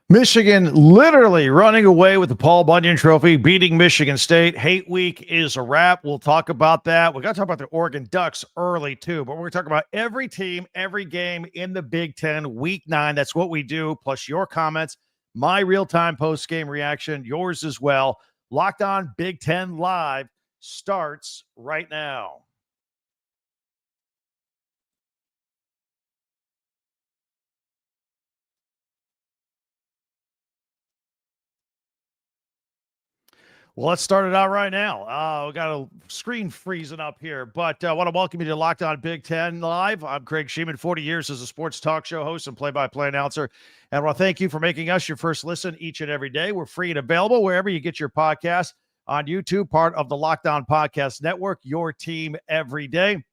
Michigan literally running away with the Paul Bunyan Trophy, beating Michigan State. Hate week is a wrap. We'll talk about that. We got to talk about the Oregon Ducks early, too. But we're going to talk about every team, every game in the Big Ten, Week 9. That's what we do, plus your comments, my real-time post-game reaction, yours as well. Locked On Big Ten Live starts right now. Well, let's start it out right now. We got a screen freezing up here, but I want to welcome you to Locked On Big Ten Live. I'm Craig Sheeman, 40 years as a sports talk show host and play-by-play announcer. And I want to thank you for making us your first listen each and every day. We're free and available wherever you get your podcasts, on YouTube, part of the Locked On Podcast Network, your team every day.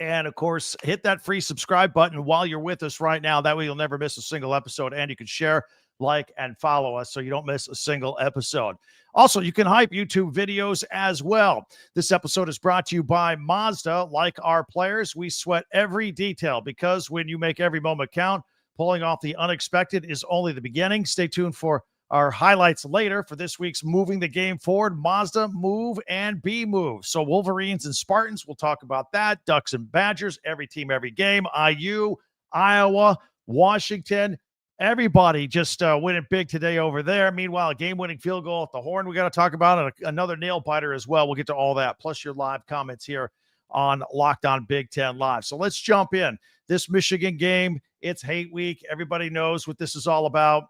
And, of course, hit that free subscribe button while you're with us right now. That way you'll never miss a single episode, and you can share, like, and follow us so you don't miss a single episode. Also, you can hype YouTube videos as well. This episode is brought to you by Mazda. Like our players, we sweat every detail because when you make every moment count, pulling off the unexpected is only the beginning. Stay tuned for our highlights later for this week's Moving the Game Forward. Mazda, move and be moved. So Wolverines and Spartans, we'll talk about that. Ducks and Badgers, every team, every game. IU, Iowa, Washington. Everybody just winning big today over there. Meanwhile, a game-winning field goal at the Horn we got to talk about, and another nail-biter as well. We'll get to all that, plus your live comments here on Locked On Big Ten Live. So let's jump in. This Michigan game, it's hate week. Everybody knows what this is all about.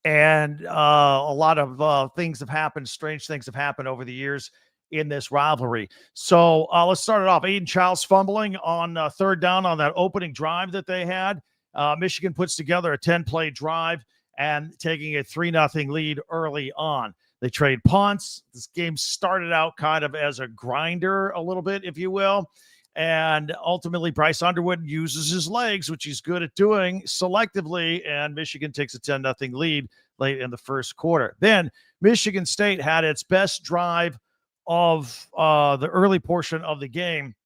And a lot of things have happened, strange things have happened over the years in this rivalry. So let's start it off. Aiden Childs fumbling on third down on that opening drive that they had. Michigan puts together a 10-play drive and taking a 3-0 lead early on. They trade punts. This game started out kind of as a grinder a little bit, if you will. And ultimately, Bryce Underwood uses his legs, which he's good at doing selectively, and Michigan takes a 10-0 lead late in the first quarter. Then Michigan State had its best drive of the early portion of the game,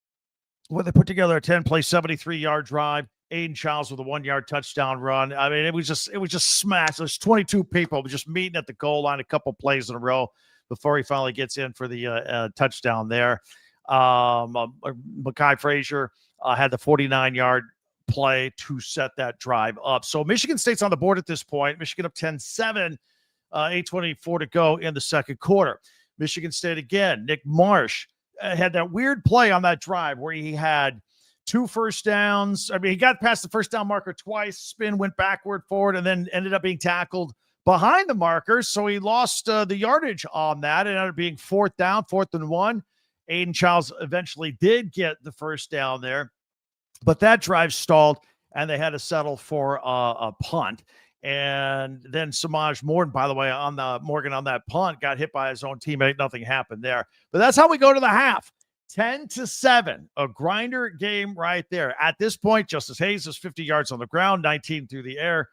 where they put together a 10-play, 73-yard drive. Aiden Childs with a 1-yard touchdown run. I mean, it was just smashed. There's 22 people just meeting at the goal line a couple plays in a row before he finally gets in for the touchdown there. Mekhi Frazier had the 49-yard play to set that drive up. So Michigan State's on the board at this point. Michigan up 10-7, 8:24 to go in the second quarter. Michigan State again. Nick Marsh had that weird play on that drive where he had 2 first downs. I mean, he got past the first down marker twice, spin, went backward, forward, and then ended up being tackled behind the markers. So he lost the yardage on that. It ended up being 4th down, 4th and 1. Aiden Childs eventually did get the first down there, but that drive stalled, and they had to settle for a punt. And then Samaj Morgan, by the way, on that punt, got hit by his own teammate. Nothing happened there. But that's how we go to the half. 10-7, a grinder game right there. At this point, Justice Haynes is 50 yards on the ground, 19 through the air.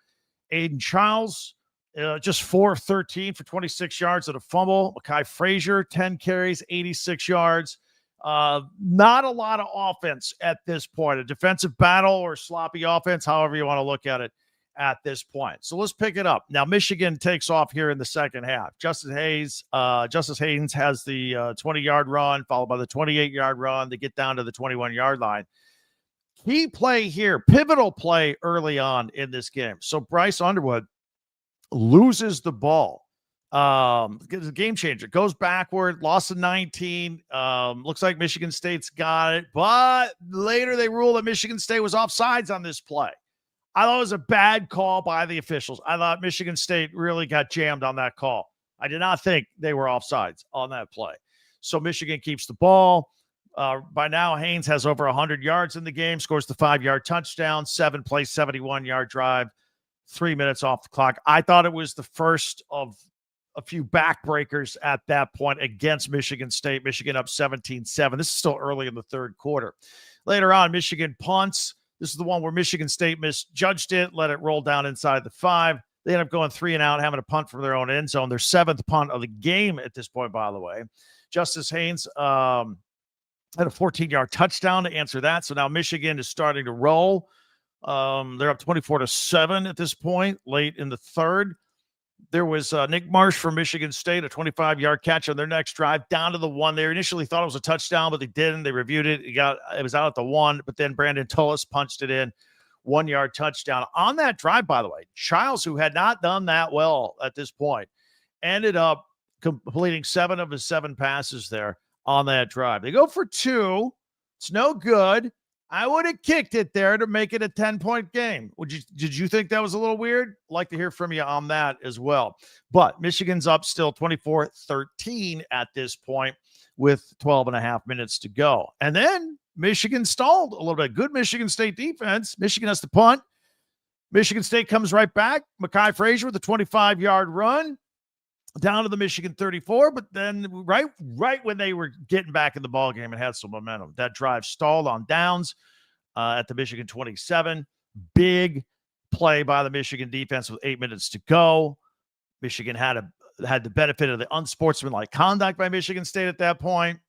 Aiden Childs, just 4-13 for 26 yards at a fumble. Mekhi Frazier, 10 carries, 86 yards. Not a lot of offense at this point. A defensive battle or sloppy offense, however you want to look at it at this point. So let's pick it up. Now, Michigan takes off here in the second half. Justice Haynes has the 20-yard run, followed by the 28-yard run. They get down to the 21-yard line. Key play here, pivotal play early on in this game. So Bryce Underwood loses the ball. It's a game changer. Goes backward, lost to 19. Looks like Michigan State's got it, but later they rule that Michigan State was offsides on this play. I thought it was a bad call by the officials. I thought Michigan State really got jammed on that call. I did not think they were offsides on that play. So Michigan keeps the ball. By now, Haynes has over 100 yards in the game, scores the 5-yard touchdown, 7-play, 71-yard drive, 3 minutes off the clock. I thought it was the first of a few backbreakers at that point against Michigan State. Michigan up 17-7. This is still early in the third quarter. Later on, Michigan punts. This is the one where Michigan State misjudged it, let it roll down inside the 5. They end up going 3 and out, having a punt from their own end zone. Their 7th punt of the game at this point, by the way. Justice Haynes had a 14-yard touchdown to answer that. So now Michigan is starting to roll. They're up 24-7 at this point, late in the third. There was Nick Marsh from Michigan State, a 25-yard catch on their next drive down to the 1. They initially thought it was a touchdown, but they didn't. They reviewed it. It was out at the 1, but then Brandon Tullis punched it in, 1-yard touchdown. On that drive, by the way, Childs, who had not done that well at this point, ended up completing 7 of his 7 passes there on that drive. They go for 2. It's no good. I would have kicked it there to make it a 10-point game. Did you think that was a little weird? I'd like to hear from you on that as well. But Michigan's up still 24-13 at this point with 12 and a half minutes to go. And then Michigan stalled a little bit. Good Michigan State defense. Michigan has to punt. Michigan State comes right back. Mekhi Frazier with a 25-yard run down to the Michigan 34, but then right when they were getting back in the ball game and had some momentum, that drive stalled on downs at the Michigan 27. Big play by the Michigan defense with 8 minutes to go. Michigan had the benefit of the unsportsmanlike conduct by Michigan State at that point,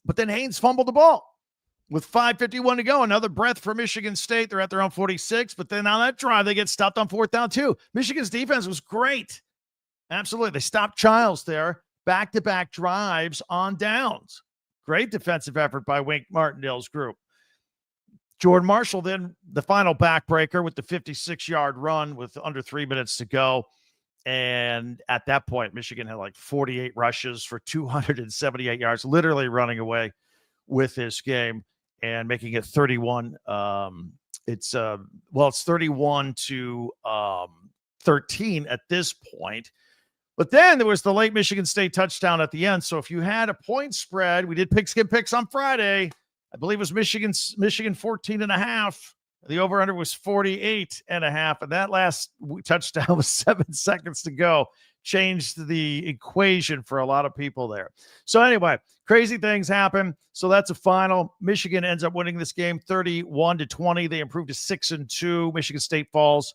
but then Haynes fumbled the ball with 5:51 to go. Another breath for Michigan State. They're at their own 46, but then on that drive, they get stopped on 4th down too. Michigan's defense was great. Absolutely. They stopped Childs there. Back-to-back drives on downs. Great defensive effort by Wink Martindale's group. Jordan Marshall then the final backbreaker with the 56-yard run with under 3 minutes to go. And at that point, Michigan had like 48 rushes for 278 yards, literally running away with this game and making it 31. It's 31-13 at this point. But then there was the late Michigan State touchdown at the end. So if you had a point spread, we did pigskin picks on Friday. I believe it was Michigan 14.5. The over-under was 48.5. And that last touchdown was 7 seconds to go. Changed the equation for a lot of people there. So anyway, crazy things happen. So that's a final. Michigan ends up winning this game 31-20. They improved to 6-2. Michigan State falls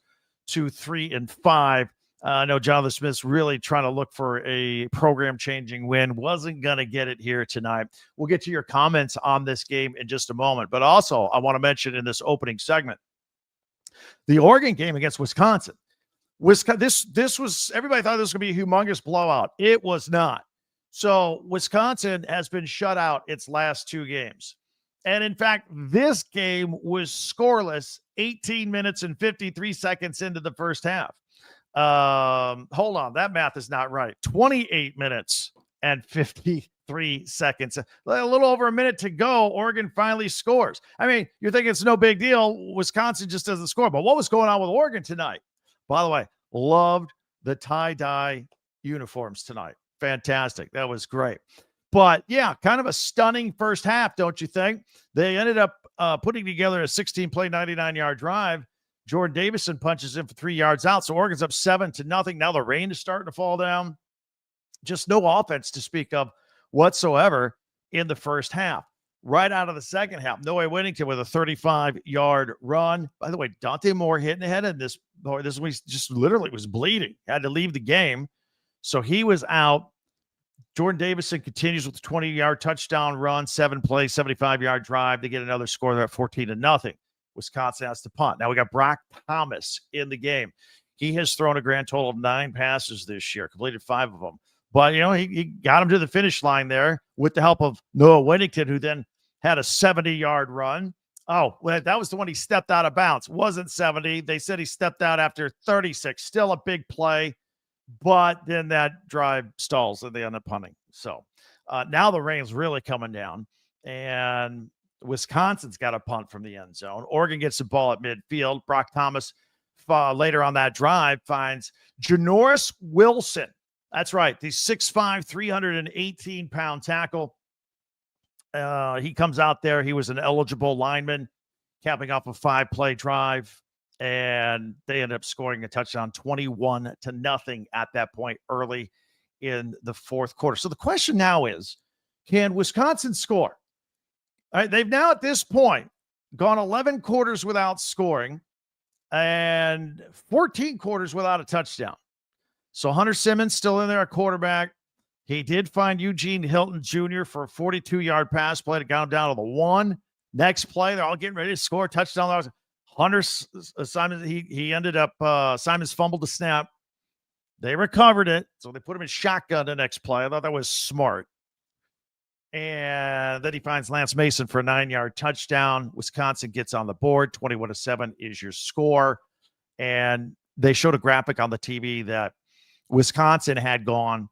to 3-5. I know Jonathan Smith's really trying to look for a program-changing win. Wasn't going to get it here tonight. We'll get to your comments on this game in just a moment. But also, I want to mention in this opening segment, the Oregon game against Wisconsin. This was, everybody thought this was going to be a humongous blowout. It was not. So Wisconsin has been shut out its last 2 games. And in fact, this game was scoreless 18 minutes and 53 seconds into the first half. Hold on. That math is not right. 28 minutes and 53 seconds. A little over a minute to go. Oregon finally scores. I mean, you're thinking it's no big deal. Wisconsin just doesn't score. But what was going on with Oregon tonight? By the way, loved the tie-dye uniforms tonight. Fantastic. That was great. But yeah, kind of a stunning first half, don't you think? They ended up putting together a 16-play, 99-yard drive. Jordan Davison punches in for 3 yards out. So Oregon's up 7-0. Now the rain is starting to fall down. Just no offense to speak of whatsoever in the first half. Right out of the second half, Noah Whittington with a 35-yard run. By the way, Dante Moore hitting the head in this. This was just literally was bleeding. Had to leave the game. So he was out. Jordan Davison continues with a 20-yard touchdown run, 7-play, 75-yard drive. They get another score there at 14-0. Wisconsin has to punt. Now we got Brock Thomas in the game. He has thrown a grand total of 9 passes this year, completed 5 of them. But, he got him to the finish line there with the help of Noah Whittington, who then had a 70-yard run. Oh, well, that was the one he stepped out of bounds. Wasn't 70. They said he stepped out after 36. Still a big play. But then that drive stalls and they end up punting. So now the rain's really coming down. And Wisconsin's got a punt from the end zone. Oregon gets the ball at midfield. Brock Thomas later on that drive finds Janoris Wilson. That's right. The 6'5", 318-pound tackle. He comes out there. He was an eligible lineman, capping off a 5-play drive, and they end up scoring a touchdown 21-0 at that point early in the fourth quarter. So the question now is, can Wisconsin score? All right, they've now at this point gone 11 quarters without scoring and 14 quarters without a touchdown. So Hunter Simmons still in there at quarterback. He did find Eugene Hilton Jr. for a 42-yard pass play to got him down to the 1. Next play, they're all getting ready to score a touchdown. Simon, he ended up, Simons fumbled the snap. They recovered it, so they put him in shotgun the next play. I thought that was smart. And then he finds Lance Mason for a 9-yard touchdown. Wisconsin gets on the board. 21-7 is your score. And they showed a graphic on the TV that Wisconsin had gone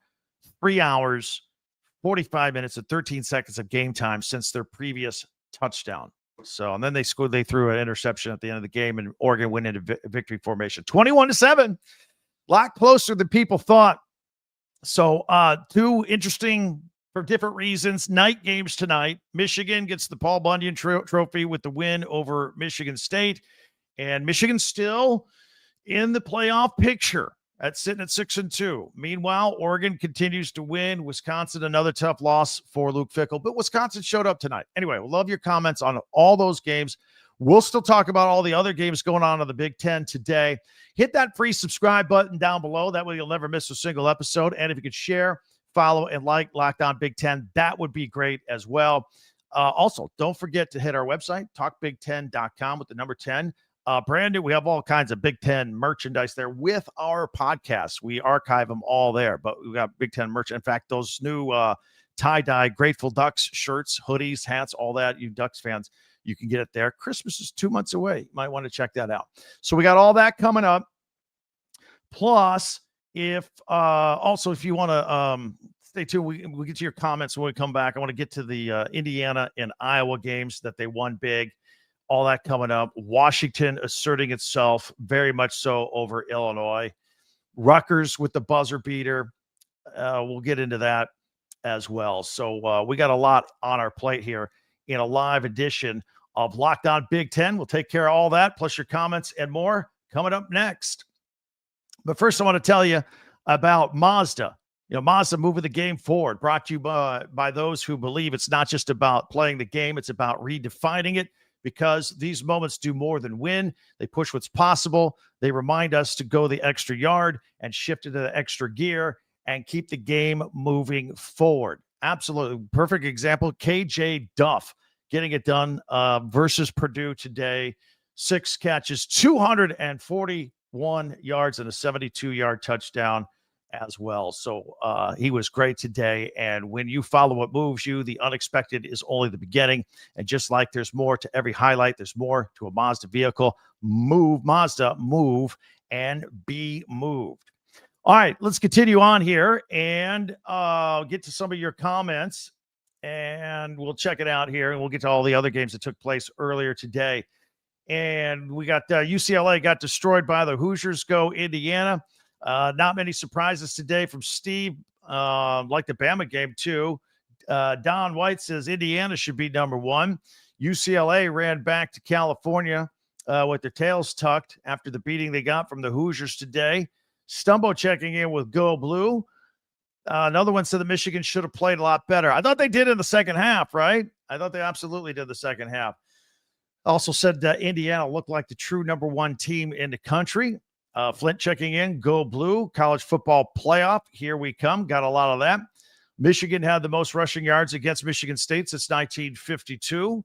3 hours, 45 minutes, and 13 seconds of game time since their previous touchdown. So, and then they threw an interception at the end of the game, and Oregon went into victory formation. 21-7, a lot closer than people thought. So, two interesting, for different reasons, night games tonight. Michigan gets the Paul Bunyan Trophy with the win over Michigan State, and Michigan still in the playoff picture at sitting at 6-2. Meanwhile, Oregon continues to win. Wisconsin, another tough loss for Luke Fickell, but Wisconsin showed up tonight. Anyway, we'll love your comments on all those games. We'll still talk about all the other games going on in the Big Ten today. Hit that free subscribe button down below. That way you'll never miss a single episode. And if you could share, follow, and like Locked On Big Ten, that would be great as well. Also, don't forget to hit our website, talkbig10.com with the number 10. Brand new, we have all kinds of Big Ten merchandise there with our podcasts. We archive them all there, but we got Big Ten merch. In fact, those new tie-dye Grateful Ducks shirts, hoodies, hats, all that, you Ducks fans, you can get it there. Christmas is 2 months away. You might want to check that out. So we got all that coming up. Plus, if you want to stay tuned, we'll get to your comments when we come back. I want to get to the Indiana and Iowa games that they won big. All that coming up. Washington asserting itself very much so over Illinois. Rutgers with the buzzer beater. We'll get into that as well. So we got a lot on our plate here in a live edition of Locked On Big Ten. We'll take care of all that, plus your comments and more coming up next. But first, I want to tell you about Mazda. You know, Mazda moving the game forward, brought to you by those who believe it's not just about playing the game, it's about redefining it. Because these moments do more than win. They push what's possible. They remind us to go the extra yard and shift into the extra gear and keep the game moving forward. Absolutely. Perfect example. KJ Duff getting it done versus Purdue today. 6 catches, 241 yards, and a 72-yard touchdown as well. So he was great today. And when you follow what moves you, the unexpected is only the beginning. And just like there's more to every highlight, there's more to a Mazda vehicle. Move, Mazda, move, and be moved. All right, let's continue on here and get to some of your comments. And we'll check it out here. And we'll get to all the other games that took place earlier today. And we got UCLA got destroyed by the Hoosiers. Go Indiana. Not many surprises today from Steve, like the Bama game too. Don White says Indiana should be number 1. UCLA ran back to California with their tails tucked after the beating they got from the Hoosiers today. Stumbo checking in with Go Blue. Another one said that Michigan should have played a lot better. I thought they did in the second half, right? I thought they absolutely did the second half. Also said Indiana looked like the true number 1 team in the country. Flint checking in, Go Blue, college football playoff. Here we come. Got a lot of that. Michigan had the most rushing yards against Michigan State since 1952.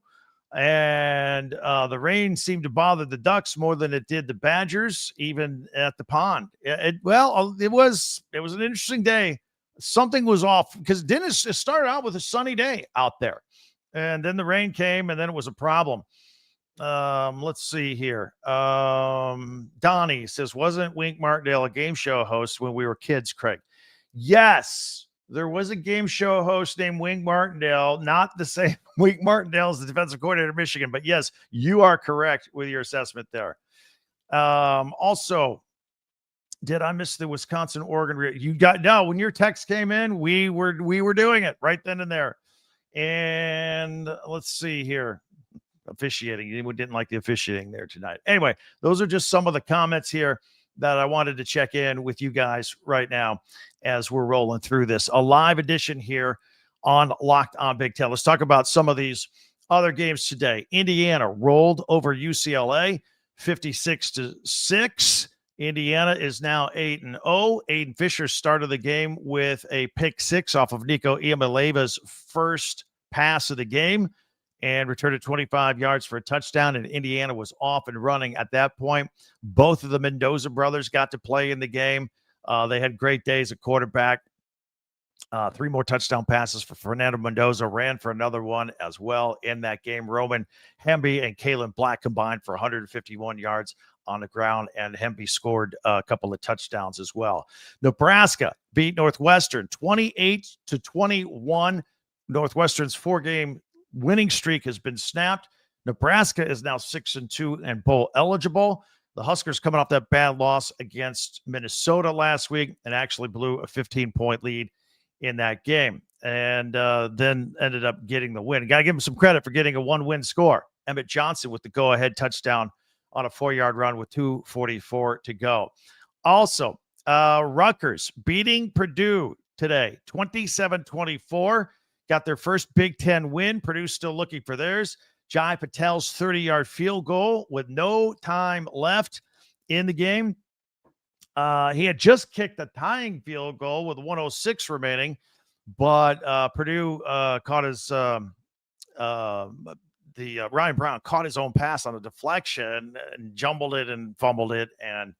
And the rain seemed to bother the Ducks more than it did the Badgers, even at the pond. It was an interesting day. Something was off because it started out with a sunny day out there. And then the rain came, and then it was a problem. Let's see here. Donnie says, wasn't Wink Martindale a game show host when we were kids, Craig? Yes, there was a game show host named Wink Martindale, not the same Wink Martindale as the defensive coordinator of Michigan, but yes, you are correct with your assessment there. Also, did I miss the Wisconsin-Oregon? When your text came in, we were doing it right then and there. And let's see here. Officiating. You didn't like the officiating there tonight. Anyway, those are just some of the comments here that I wanted to check in with you guys right now as we're rolling through this. A live edition here on Locked On Big Ten. Let's talk about some of these other games today. Indiana rolled over UCLA 56-6. Indiana is now 8-0. Aiden Fisher started the game with a pick 6 off of Nico Iamaleva's first pass of the game. and returned it 25 yards for a touchdown, and Indiana was off and running at that point. Both of the Mendoza brothers got to play in the game. They had great days at quarterback. 3 more touchdown passes for Fernando Mendoza, ran for another one as well in that game. Roman Hemby and Kalen Black combined for 151 yards on the ground, and Hemby scored a couple of touchdowns as well. Nebraska beat Northwestern 28-21. Northwestern's 4-game winning streak has been snapped. Nebraska is now 6-2 and bowl eligible. The Huskers coming off that bad loss against Minnesota last week and actually blew a 15-point lead in that game, and then ended up getting the win. Got to give him some credit for getting a 1-win score. Emmett Johnson with the go-ahead touchdown on a 4-yard run with 2:44 to go. Also, Rutgers beating Purdue today, 27-24. Got their first Big Ten win. Purdue still looking for theirs. Jai Patel's 30-yard field goal with no time left in the game. He had just kicked the tying field goal with 1:06 remaining, but Purdue caught his Ryan Brown caught his own pass on a deflection and jumbled it and fumbled it, and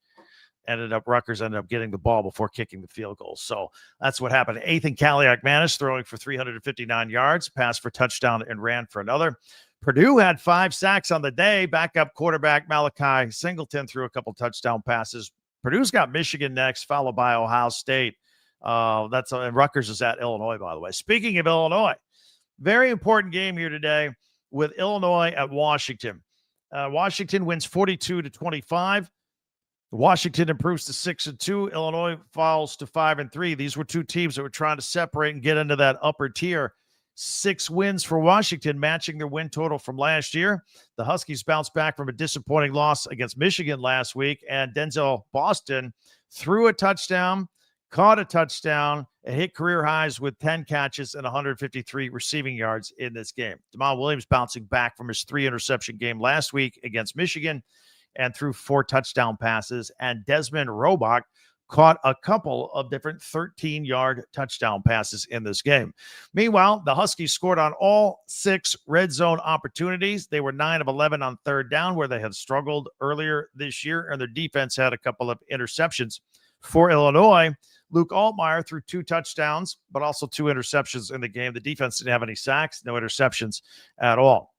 Rutgers ended up getting the ball before kicking the field goal. So that's what happened. Ethan Kaliak-Manis throwing for 359 yards, passed for touchdown, and ran for another. Purdue had 5 sacks on the day. Backup quarterback Malachi Singleton threw a couple touchdown passes. Purdue's got Michigan next, followed by Ohio State. And Rutgers is at Illinois, by the way. Speaking of Illinois, very important game here today with Illinois at Washington. Washington wins 42-25. Washington improves to 6-2. Illinois falls to 5-3. These were 2 teams that were trying to separate and get into that upper tier. 6 wins for Washington, matching their win total from last year. The Huskies bounced back from a disappointing loss against Michigan last week, and Denzel Boston threw a touchdown, caught a touchdown, and hit career highs with 10 catches and 153 receiving yards in this game. Jamal Williams bouncing back from his 3-interception game last week against Michigan and threw 4 touchdown passes, and Desmond Robach caught a couple of different 13-yard touchdown passes in this game. Meanwhile, the Huskies scored on all 6 red zone opportunities. They were 9 of 11 on 3rd down, where they had struggled earlier this year, and their defense had a couple of interceptions. For Illinois, Luke Altmaier threw 2 touchdowns, but also 2 interceptions in the game. The defense didn't have any sacks, no interceptions at all.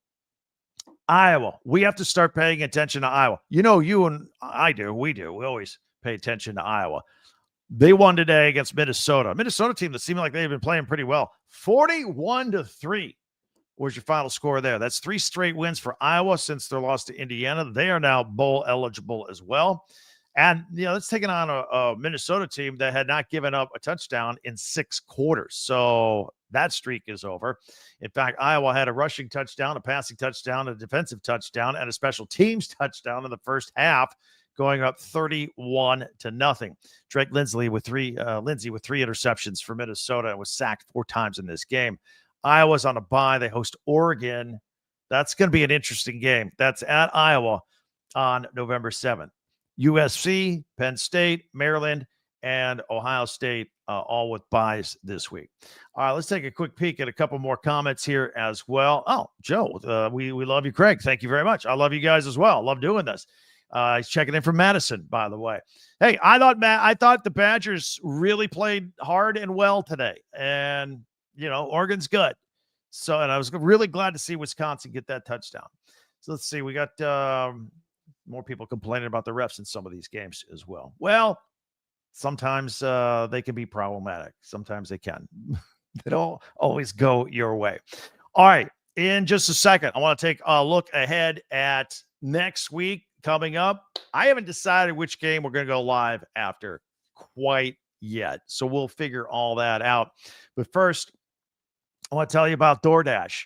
Iowa, we have to start paying attention to Iowa. You know, you and I do. We always pay attention to Iowa. They won today against Minnesota. Minnesota team that seemed like they've been playing pretty well. 41-3 was your final score there. That's 3 straight wins for Iowa since their loss to Indiana. They are now bowl eligible as well. And, it's taking on a Minnesota team that had not given up a touchdown in 6 quarters. So that streak is over. In fact, Iowa had a rushing touchdown, a passing touchdown, a defensive touchdown, and a special teams touchdown in the first half, going up 31-0. Drake Lindsay with 3 interceptions for Minnesota and was sacked 4 times in this game. Iowa's on a bye. They host Oregon. That's going to be an interesting game. That's at Iowa on November 7th. USC, Penn State, Maryland, and Ohio State, all with byes this week. All right, let's take a quick peek at a couple more comments here as well. Oh, Joe, we love you, Craig. Thank you very much. I love you guys as well. Love doing this. He's checking in from Madison, by the way. Hey, I thought the Badgers really played hard and well today, and Oregon's good. So, and I was really glad to see Wisconsin get that touchdown. So let's see. We got more people complaining about the refs in some of these games as well. Well, sometimes they can be problematic. Sometimes they can. They don't always go your way. All right. In just a second, I want to take a look ahead at next week coming up. I haven't decided which game we're going to go live after quite yet. So we'll figure all that out. But first, I want to tell you about DoorDash.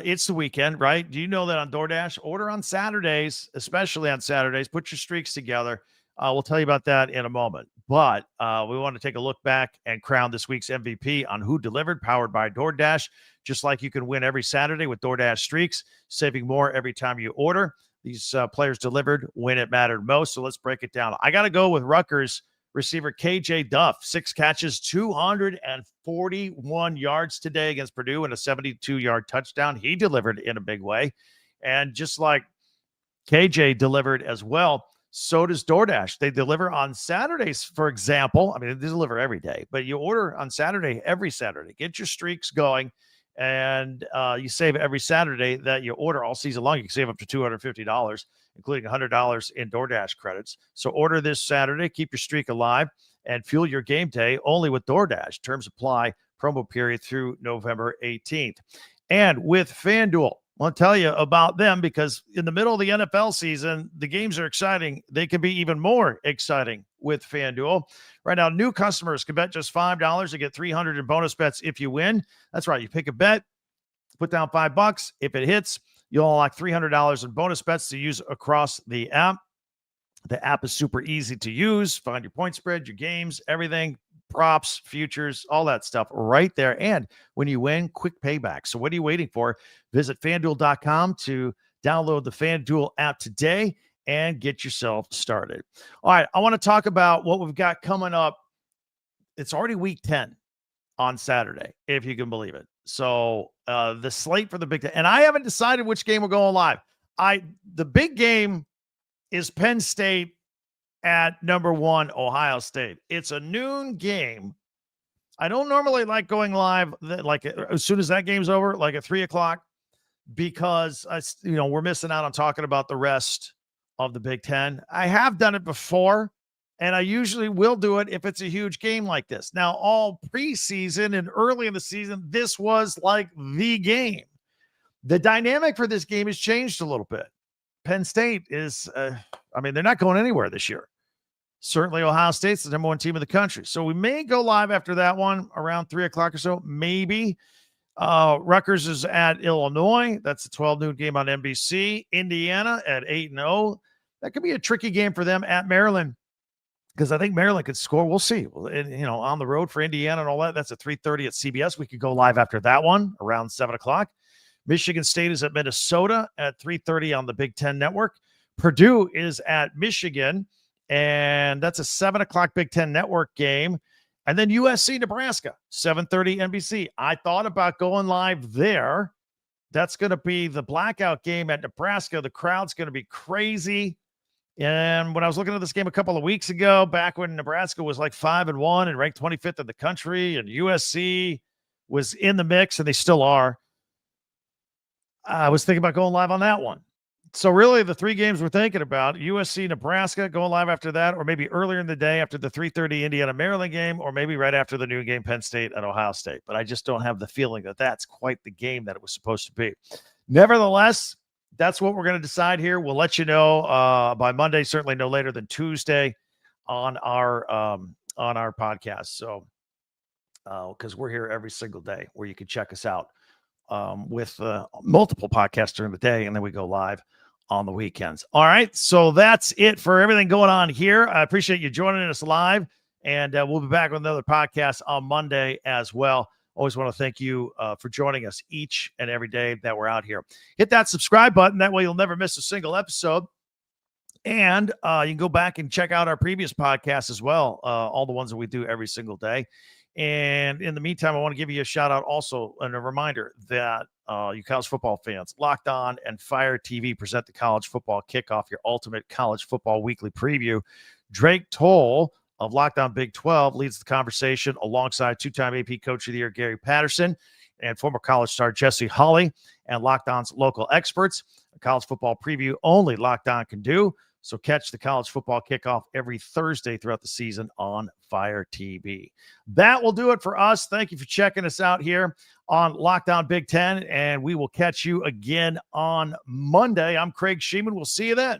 It's the weekend, right? Do you know that on DoorDash, order on Saturdays, especially on Saturdays, put your streaks together. We'll tell you about that in a moment. But we want to take a look back and crown this week's MVP on Who Delivered, powered by DoorDash. Just like you can win every Saturday with DoorDash streaks, saving more every time you order. These players delivered when it mattered most. So let's break it down. I got to go with Rutgers receiver KJ Duff, 6 catches, 241 yards today against Purdue and a 72-yard touchdown. He delivered in a big way. And just like KJ delivered as well, so does DoorDash. They deliver on Saturdays, for example. I mean, they deliver every day, but you order on Saturday, every Saturday. Get your streaks going, and you save every Saturday that you order all season long. You can save up to $250, including $100 in DoorDash credits. So order this Saturday, keep your streak alive, and fuel your game day only with DoorDash. Terms apply, promo period through November 18th. And with FanDuel, I want to tell you about them because in the middle of the NFL season, the games are exciting. They can be even more exciting with FanDuel. Right now, new customers can bet just $5 to get $300 in bonus bets if you win. That's right. You pick a bet, put down $5. If it hits, you'll unlock $300 in bonus bets to use across the app. The app is super easy to use. Find your point spread, your games, everything. Props, futures, all that stuff right there. And when you win, quick payback. So what are you waiting for? Visit FanDuel.com to download the FanDuel app today and get yourself started. All right, I want to talk about what we've got coming up. It's already week 10 on Saturday, if you can believe it. So the slate for the Big Ten, and I haven't decided which game we're going live. The big game is Penn State at number 1, Ohio State. It's a noon game. I don't normally like going live like as soon as that game's over, like at 3:00, because we're missing out on talking about the rest of the Big Ten. I have done it before, and I usually will do it if it's a huge game like this. Now, all preseason and early in the season, this was like the game. The dynamic for this game has changed a little bit. Penn State is, they're not going anywhere this year. Certainly Ohio State's the number 1 team in the country. So we may go live after that one around 3:00 or so. Maybe. Rutgers is at Illinois. That's a 12 noon game on NBC. Indiana at 8-0. That could be a tricky game for them at Maryland, because I think Maryland could score. We'll see. On the road for Indiana and all that. That's at 3:30 at CBS. We could go live after that one around 7:00. Michigan State is at Minnesota at 3:30 on the Big Ten Network. Purdue is at Michigan, and that's a 7:00 Big Ten Network game. And then USC, Nebraska, 7:30 NBC. I thought about going live there. That's going to be the blackout game at Nebraska. The crowd's going to be crazy. And when I was looking at this game a couple of weeks ago, back when Nebraska was like 5-1 and ranked 25th in the country, and USC was in the mix, and they still are, I was thinking about going live on that one. So really the 3 games we're thinking about, USC, Nebraska, going live after that, or maybe earlier in the day after the 3:30 Indiana-Maryland game, or maybe right after the noon game, Penn State and Ohio State. But I just don't have the feeling that that's quite the game that it was supposed to be. Nevertheless, that's what we're going to decide here. We'll let you know by Monday, certainly no later than Tuesday on our podcast. So because we're here every single day where you can check us out with multiple podcasts during the day, and then we go live on the weekends. All right, so that's it for everything going on here. I appreciate you joining us live, and we'll be back with another podcast on Monday as well. Always want to thank you for joining us each and every day that we're out here. Hit that subscribe button. That way you'll never miss a single episode. And you can go back and check out our previous podcasts as well, all the ones that we do every single day. And in the meantime, I want to give you a shout out also and a reminder that you college football fans, Locked On and Fire TV present the College Football Kickoff, your ultimate college football weekly preview. Drake Toll of Locked On Big 12 leads the conversation alongside 2-time AP Coach of the Year Gary Patterson and former college star Jesse Holley and Locked On's local experts. A college football preview only Locked On can do. So catch the College Football Kickoff every Thursday throughout the season on Fire TV. That will do it for us. Thank you for checking us out here on Locked On Big Ten, and we will catch you again on Monday. I'm Craig Sheeman. We'll see you then.